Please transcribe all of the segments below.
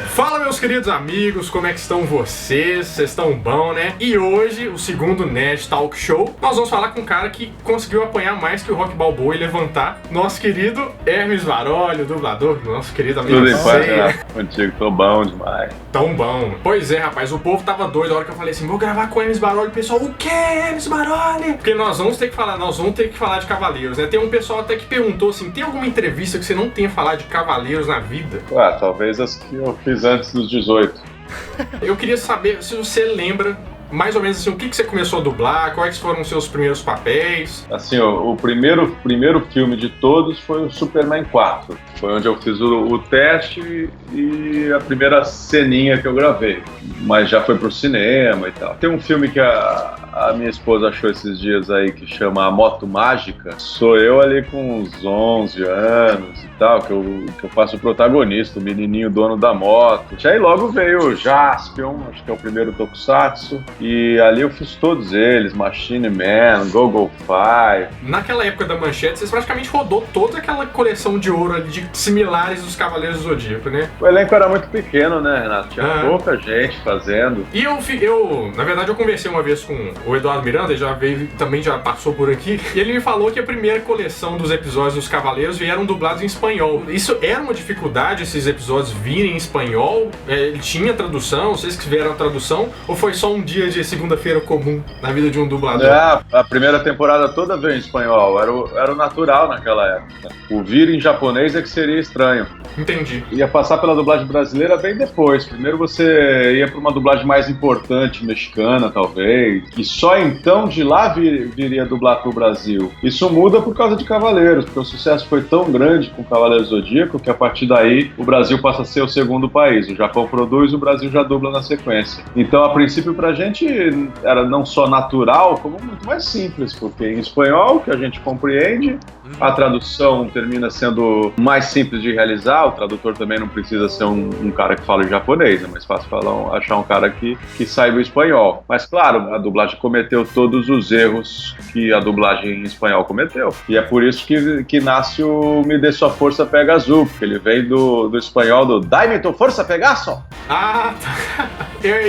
Fala, meus queridos amigos, como é que estão vocês? Vocês estão bom, né? E hoje, o segundo Nerd Talk Show, nós vamos falar com um cara que conseguiu apanhar mais que o Rock Balboa e levantar. Nosso querido Hermes Varoli, o dublador, nosso querido amigo. Tudo em paz, né? Contigo, tô bom demais. Tão bom. Pois é, rapaz, o povo tava doido a hora que eu falei assim, vou gravar com o Hermes Varoli, o pessoal, o quê, Hermes Varoli? Porque nós vamos ter que falar de Cavaleiros, né? Tem um pessoal até que perguntou assim, tem alguma entrevista que você não tenha falado de Cavaleiros na vida? Ah, talvez as que eu fiz antes dos 18. Eu queria saber se você lembra mais ou menos assim, o que você começou a dublar, quais foram os seus primeiros papéis? Assim, o primeiro filme de todos foi o Superman 4. Foi onde eu fiz o teste e a primeira ceninha que eu gravei. Mas já foi pro cinema e tal. Tem um filme que a minha esposa achou esses dias aí que chama A Moto Mágica. Sou eu ali com uns 11 anos e tal, que eu faço o protagonista, o menininho dono da moto. E aí logo veio o Jaspion, acho que é o primeiro tokusatsu. E ali eu fiz todos eles, Machine Man, Go-Go Five. Naquela época da Manchete, vocês praticamente rodou toda aquela coleção de ouro ali, de similares dos Cavaleiros do Zodíaco, né? O elenco era muito pequeno, né, Renato? Tinha pouca gente fazendo. E eu, na verdade, eu conversei uma vez com o Eduardo Miranda, ele já veio, também já passou por aqui, e ele me falou que a primeira coleção dos episódios dos Cavaleiros vieram dublados em espanhol. Isso era uma dificuldade, esses episódios virem em espanhol? Ele tinha tradução? Vocês que vieram a tradução? Ou foi só um dia de segunda-feira comum na vida de um dublador? A primeira temporada toda veio em espanhol, era o natural naquela época. O vir em japonês é que seria estranho. Entendi. Ia passar pela dublagem brasileira bem depois. Primeiro você ia para uma dublagem mais importante, mexicana talvez, e só então de lá viria dublar pro Brasil. Isso muda por causa de Cavaleiros, porque o sucesso foi tão grande com Cavaleiros do Zodíaco que a partir daí o Brasil passa a ser o segundo país. O Japão produz, o Brasil já dubla na sequência. Então, a princípio, pra gente era não só natural, como muito mais simples, porque em espanhol, que a gente compreende, a tradução termina sendo mais simples de realizar. O tradutor também não precisa ser um cara que fala japonês, é mais fácil achar um cara que saiba o espanhol. Mas claro, a dublagem cometeu todos os erros que a dublagem em espanhol cometeu. E é por isso que nasce o Me Dê Sua Força Pega Azul, porque ele vem do espanhol do Dai-me tu força Pegaso! Ah, tá.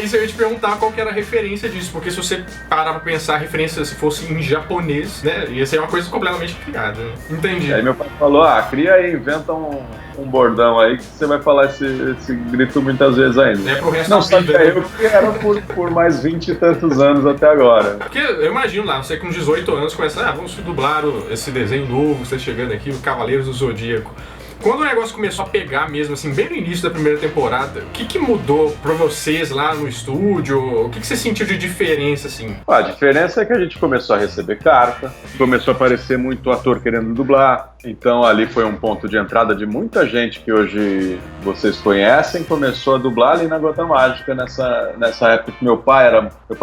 Isso eu ia te perguntar qual que era a referência disso, porque se você parar pra pensar a referência se fosse em japonês, né, ia ser uma coisa completamente criada. Entendi. E aí meu pai falou, cria aí, inventa um bordão aí que você vai falar esse grito muitas vezes ainda. É pro resto não da vida. Não sabia eu que era por mais 20 e tantos anos até agora. Porque eu imagino lá, você com 18 anos começa, vamos dublar esse desenho novo, você chegando aqui, o Cavaleiros do Zodíaco. Quando o negócio começou a pegar mesmo, assim, bem no início da primeira temporada, o que mudou pra vocês lá no estúdio? O que você sentiu de diferença, assim? A diferença é que a gente começou a receber carta, começou a aparecer muito ator querendo dublar, então ali foi um ponto de entrada de muita gente que hoje vocês conhecem, começou a dublar ali na Gota Mágica, nessa época que meu pai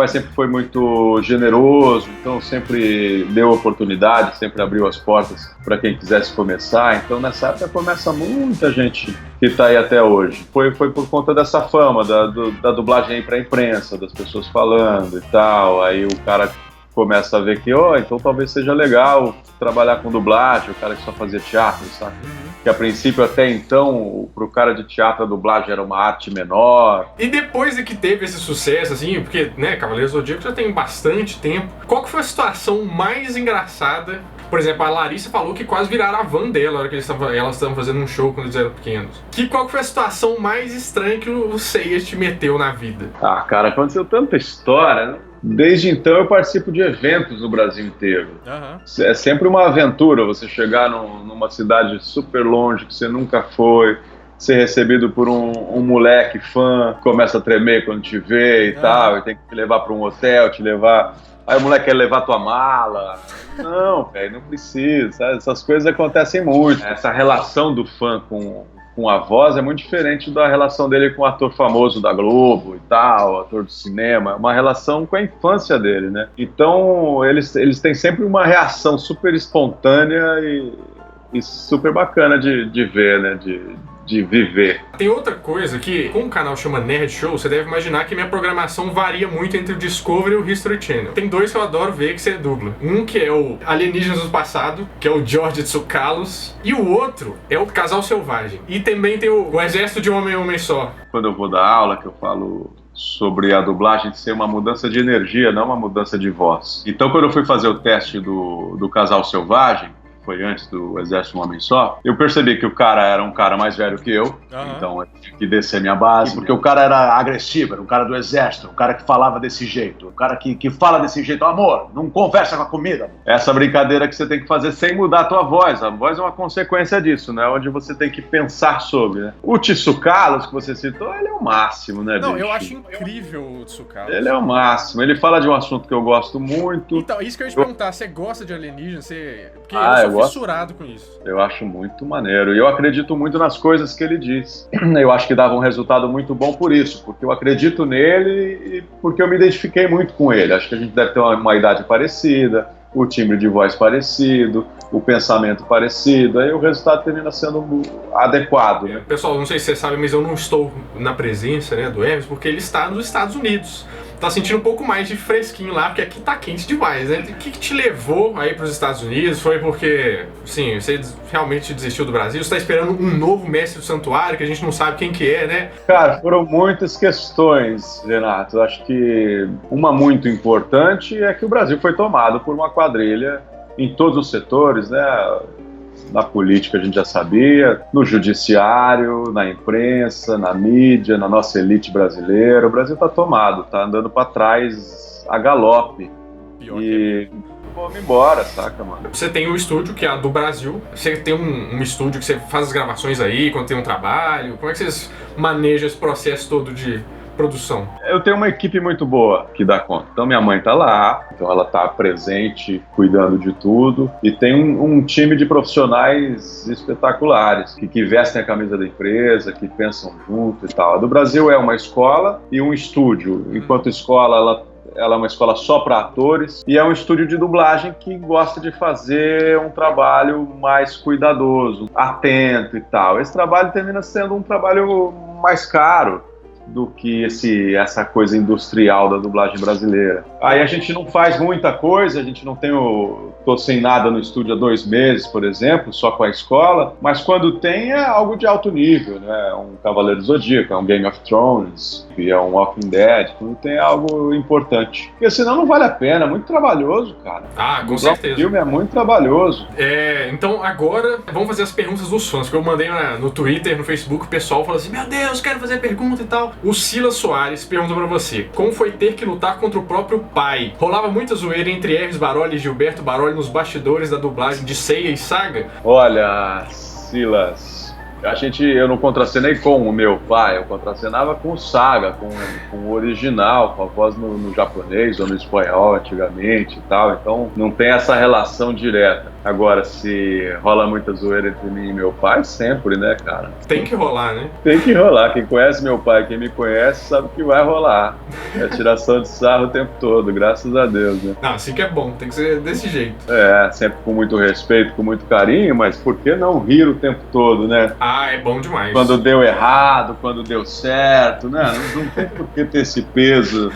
sempre foi muito generoso, então sempre deu oportunidade, sempre abriu as portas para quem quisesse começar, então nessa época começa muita gente que está aí até hoje. Foi por conta dessa fama, da dublagem aí pra imprensa, das pessoas falando e tal, aí o cara começa a ver que, então talvez seja legal trabalhar com dublagem, o cara que só fazia teatro, sabe? Que a princípio até então, pro cara de teatro a dublagem era uma arte menor. E depois de que teve esse sucesso, assim, porque, né, Cavaleiros do Zodíaco já tem bastante tempo, qual que foi a situação mais engraçada? Por exemplo, a Larissa falou que quase viraram a van dela na hora que elas estavam fazendo um show quando eles eram pequenos. Qual que foi a situação mais estranha que o Seiya te meteu na vida? Cara, aconteceu tanta história, né? Desde então eu participo de eventos no Brasil inteiro. É sempre uma aventura você chegar numa cidade super longe que você nunca foi, ser recebido por um moleque fã, começa a tremer quando te vê e tal, e tem que te levar para um hotel, aí o moleque quer levar tua mala. Não, velho, não precisa, sabe? Essas coisas acontecem muito. Essa relação do fã com a voz é muito diferente da relação dele com o ator famoso da Globo e tal, ator do cinema. É uma relação com a infância dele, né? Então, eles têm sempre uma reação super espontânea e super bacana de ver, né? De de viver. Tem outra coisa que, como o canal chama Nerd Show, você deve imaginar que minha programação varia muito entre o Discovery e o History Channel. Tem dois que eu adoro ver que você dubla. Um que é o Alienígenas do Passado, que é o George Tsoukalos, e o outro é o Casal Selvagem. E também tem o Exército de Homem Só. Quando eu vou dar aula, que eu falo sobre a dublagem ser uma mudança de energia, não uma mudança de voz. Então, quando eu fui fazer o teste do Casal Selvagem, foi antes do Exército de um Homem Só, eu percebi que o cara era um cara mais velho que eu, então eu tive que descer minha base, porque o cara era agressivo, era um cara do exército, um cara que falava desse jeito, um cara que fala desse jeito, amor, não conversa com a comida. Essa brincadeira que você tem que fazer sem mudar a tua voz, a voz é uma consequência disso, né, onde você tem que pensar sobre, né. O Tsoukalos, que você citou, ele é o máximo, né, Não, bicho? eu acho incrível o Tsoukalos. Ele é o máximo, ele fala de um assunto que eu gosto muito. Então, isso que eu ia te perguntar, você gosta de alienígena? Porque eu sou fissurado com isso. Eu acho muito maneiro. E eu acredito muito nas coisas que ele diz. Eu acho que dava um resultado muito bom por isso. Porque eu acredito nele e porque eu me identifiquei muito com ele. Acho que a gente deve ter uma idade parecida, o timbre de voz parecido, o pensamento parecido. Aí o resultado termina sendo adequado, né? Pessoal, não sei se vocês sabem, mas eu não estou na presença, né, do Hermes, porque ele está nos Estados Unidos. Tá sentindo um pouco mais de fresquinho lá, porque aqui tá quente demais, né? O que te levou aí pros Estados Unidos? Foi porque, sim, você realmente desistiu do Brasil? Você tá esperando um novo mestre do santuário, que a gente não sabe quem que é, né? Cara, foram muitas questões, Renato. Acho que uma muito importante é que o Brasil foi tomado por uma quadrilha em todos os setores, né? Na política a gente já sabia, no judiciário, na imprensa, na mídia, na nossa elite brasileira. O Brasil está tomado, está andando para trás a galope. E vamos embora, saca, mano? Você tem um estúdio que é a do Brasil, você tem um estúdio que você faz as gravações aí, quando tem um trabalho. Como é que vocês manejam esse processo todo de produção? Eu tenho uma equipe muito boa que dá conta. Então minha mãe tá lá, então ela tá presente, cuidando de tudo. E tem um time de profissionais espetaculares, que vestem a camisa da empresa, que pensam junto e tal. A do Brasil é uma escola e um estúdio. Enquanto escola, ela é uma escola só para atores e é um estúdio de dublagem que gosta de fazer um trabalho mais cuidadoso, atento e tal. Esse trabalho termina sendo um trabalho mais caro do que essa coisa industrial da dublagem brasileira. Aí a gente não faz muita coisa, a gente não tem tô sem nada no estúdio há 2 meses, por exemplo, só com a escola, mas quando tem é algo de alto nível, né? Um Cavaleiro do Zodíaco, é um Game of Thrones, é um Walking Dead, quando tem algo importante. Porque senão não vale a pena, é muito trabalhoso, cara. Ah, com certeza. O filme é muito trabalhoso. Então agora vamos fazer as perguntas dos fãs, que eu mandei no Twitter, no Facebook, o pessoal falou assim, meu Deus, quero fazer pergunta e tal. O Silas Soares pergunta pra você, como foi ter que lutar contra o próprio pai? Rolava muita zoeira entre Hermes Baroli e Gilberto Baroli nos bastidores da dublagem de Seiya e Saga? Olha, Silas, eu não contracenei com o meu pai, eu contracenava com o Saga, com o original, com a voz no japonês ou no espanhol antigamente e tal, então não tem essa relação direta. Agora, se rola muita zoeira entre mim e meu pai, sempre, né, cara? Tem que rolar, né? Tem que rolar. Quem conhece meu pai, quem me conhece, sabe que vai rolar. É tiração de sarro o tempo todo, graças a Deus, né? Não, assim que é bom, tem que ser desse jeito. Sempre com muito respeito, com muito carinho, mas por que não rir o tempo todo, né? Ah, é bom demais. Quando deu errado, quando deu certo, né? Não tem por que ter esse peso.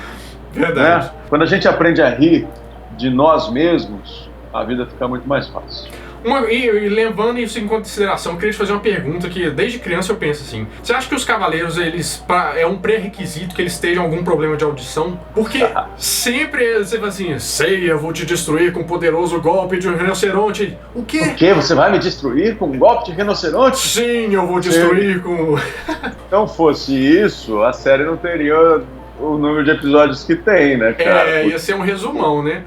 Verdade. Né? Quando a gente aprende a rir de nós mesmos, a vida fica muito mais fácil. E levando isso em consideração, eu queria te fazer uma pergunta que desde criança eu penso assim. Você acha que os cavaleiros, é um pré-requisito que eles tenham algum problema de audição? Porque sempre você fala assim, Seiya, eu vou te destruir com um poderoso golpe de um rinoceronte. O quê? O quê? Você vai me destruir com um golpe de rinoceronte? Sim, eu vou destruir com... Se não fosse isso, a série não teria o número de episódios que tem, né, cara? Ia ser um resumão, né?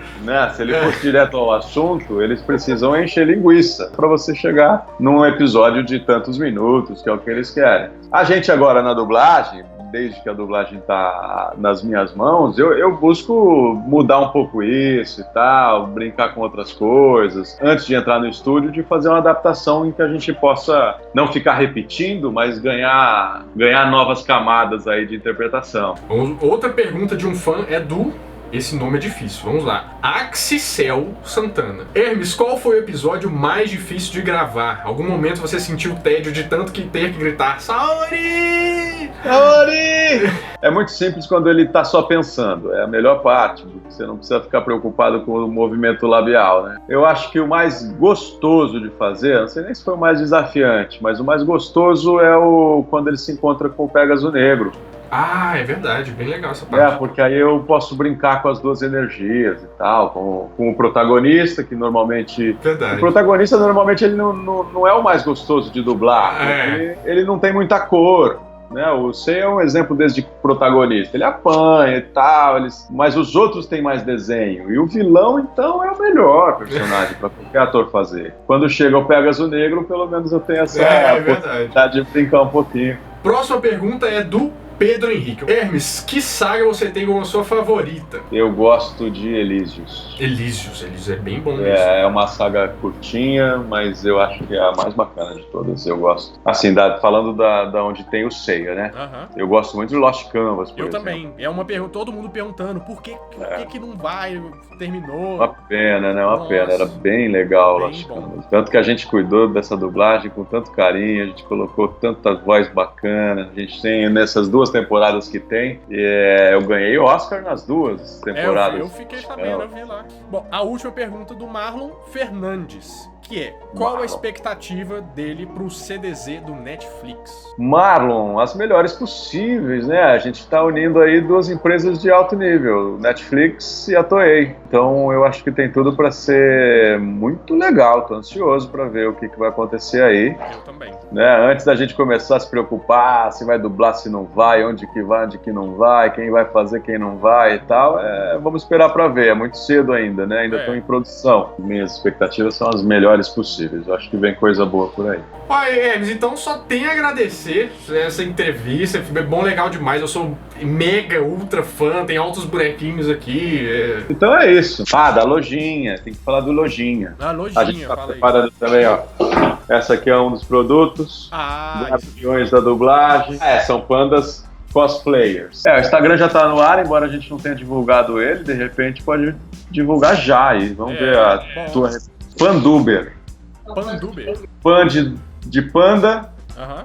Se ele fosse direto ao assunto, eles precisam encher linguiça pra você chegar num episódio de tantos minutos, que é o que eles querem. A gente agora na dublagem, desde que a dublagem tá nas minhas mãos, eu busco mudar um pouco isso e tal, brincar com outras coisas, antes de entrar no estúdio, de fazer uma adaptação em que a gente possa não ficar repetindo, mas ganhar novas camadas aí de interpretação. Outra pergunta de um fã é do Esse nome é difícil, vamos lá. Axicel Santana. Hermes, qual foi o episódio mais difícil de gravar? Algum momento você sentiu tédio de tanto que ter que gritar Saori! Saori! É muito simples quando ele tá só pensando, é a melhor parte, porque você não precisa ficar preocupado com o movimento labial, né? Eu acho que o mais gostoso de fazer, não sei nem se foi o mais desafiante, mas o mais gostoso é quando ele se encontra com o Pégaso Negro. Ah, é verdade, bem legal essa parte. Porque aí eu posso brincar com as duas energias e tal, com o protagonista, que normalmente... Verdade. O protagonista, normalmente, ele não é o mais gostoso de dublar, porque ele não tem muita cor, né? O Seiya é um exemplo desse de protagonista. Ele apanha e tal, mas os outros têm mais desenho. E o vilão, então, é o melhor personagem para qualquer ator fazer. Quando chega o Pégaso Negro, pelo menos eu tenho essa oportunidade de brincar um pouquinho. Próxima pergunta é do Pedro Henrique. Hermes, que saga você tem como sua favorita? Eu gosto de Elysius. Elysius é bem bom mesmo. É uma saga curtinha, mas eu acho que é a mais bacana de todas. Eu gosto. Assim, falando da onde tem o Seiya, né? Eu gosto muito de Lost Canvas, por exemplo. Também. É uma pergunta, todo mundo perguntando por que não vai, terminou. Uma pena, né? Uma pena. Era bem legal Lost Canvas. Tanto que a gente cuidou dessa dublagem com tanto carinho, a gente colocou tanta voz bacana. A gente tem nessas duas temporadas que tem. Eu ganhei Oscar nas duas temporadas. Eu fiquei sabendo, eu vi lá. Bom, a última pergunta do Marlon Fernandes, que é, qual a expectativa dele pro CDZ do Netflix? Marlon, as melhores possíveis, né? A gente tá unindo aí duas empresas de alto nível, Netflix e a Toei. Então eu acho que tem tudo para ser muito legal, tô ansioso para ver o que vai acontecer aí. Eu também. Né? Antes da gente começar a se preocupar se vai dublar, se não vai, onde que não vai, quem vai fazer, quem não vai e tal, vamos esperar para ver, é muito cedo ainda, né? Ainda estão em produção. Minhas expectativas são as melhores possíveis, eu acho que vem coisa boa por aí. Hermes, então só tenho a agradecer essa entrevista, foi bom, legal demais, eu sou mega, ultra fã, tem altos bonequinhos aqui. Então é isso. Da lojinha, tem que falar do lojinha. Lojinha, a gente tá preparando também, ó. Essa aqui é um dos produtos, milhões da dublagem. São pandas cosplayers. O Instagram já tá no ar, embora a gente não tenha divulgado ele, de repente pode divulgar já aí. Vamos ver a tua... Panduber. Pan de panda,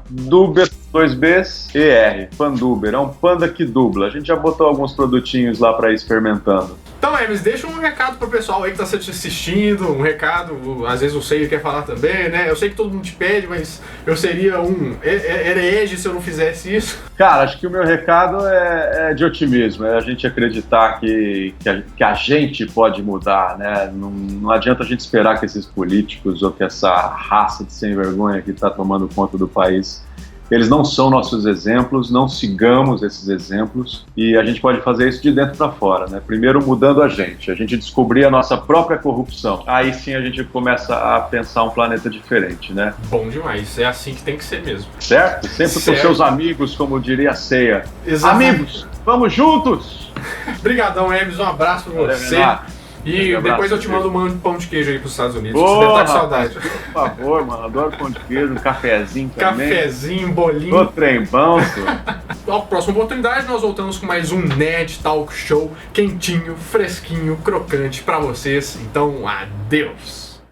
Duber, 2Bs, ER, Panduber. É um panda que dubla. A gente já botou alguns produtinhos lá pra ir experimentando. Então, Hermes, deixa um recado pro pessoal aí que tá assistindo, um recado, às vezes o Seiya quer falar também, né? Eu sei que todo mundo te pede, mas eu seria um herege se eu não fizesse isso. Cara, acho que o meu recado é de otimismo, é a gente acreditar que a gente pode mudar, né? Não adianta a gente esperar que esses políticos ou que essa raça de sem vergonha que tá tomando conta do país, eles não são nossos exemplos, não sigamos esses exemplos e a gente pode fazer isso de dentro para fora, né? Primeiro mudando a gente descobrir a nossa própria corrupção. Aí sim a gente começa a pensar um planeta diferente, né? Bom demais, é assim que tem que ser mesmo. Certo? Sempre com seus amigos, como diria a Seiya. Amigos, vamos juntos! Obrigadão, Hermes, um abraço pra você. E depois eu te mando um pão de queijo aí pros Estados Unidos. Você deve estar com saudade. Por favor, mano. Adoro pão de queijo, um cafezinho também. Cafezinho, bolinho. Ô, trembão, Na próxima oportunidade, nós voltamos com mais um Nerd Talk Show quentinho, fresquinho, crocante pra vocês. Então, adeus!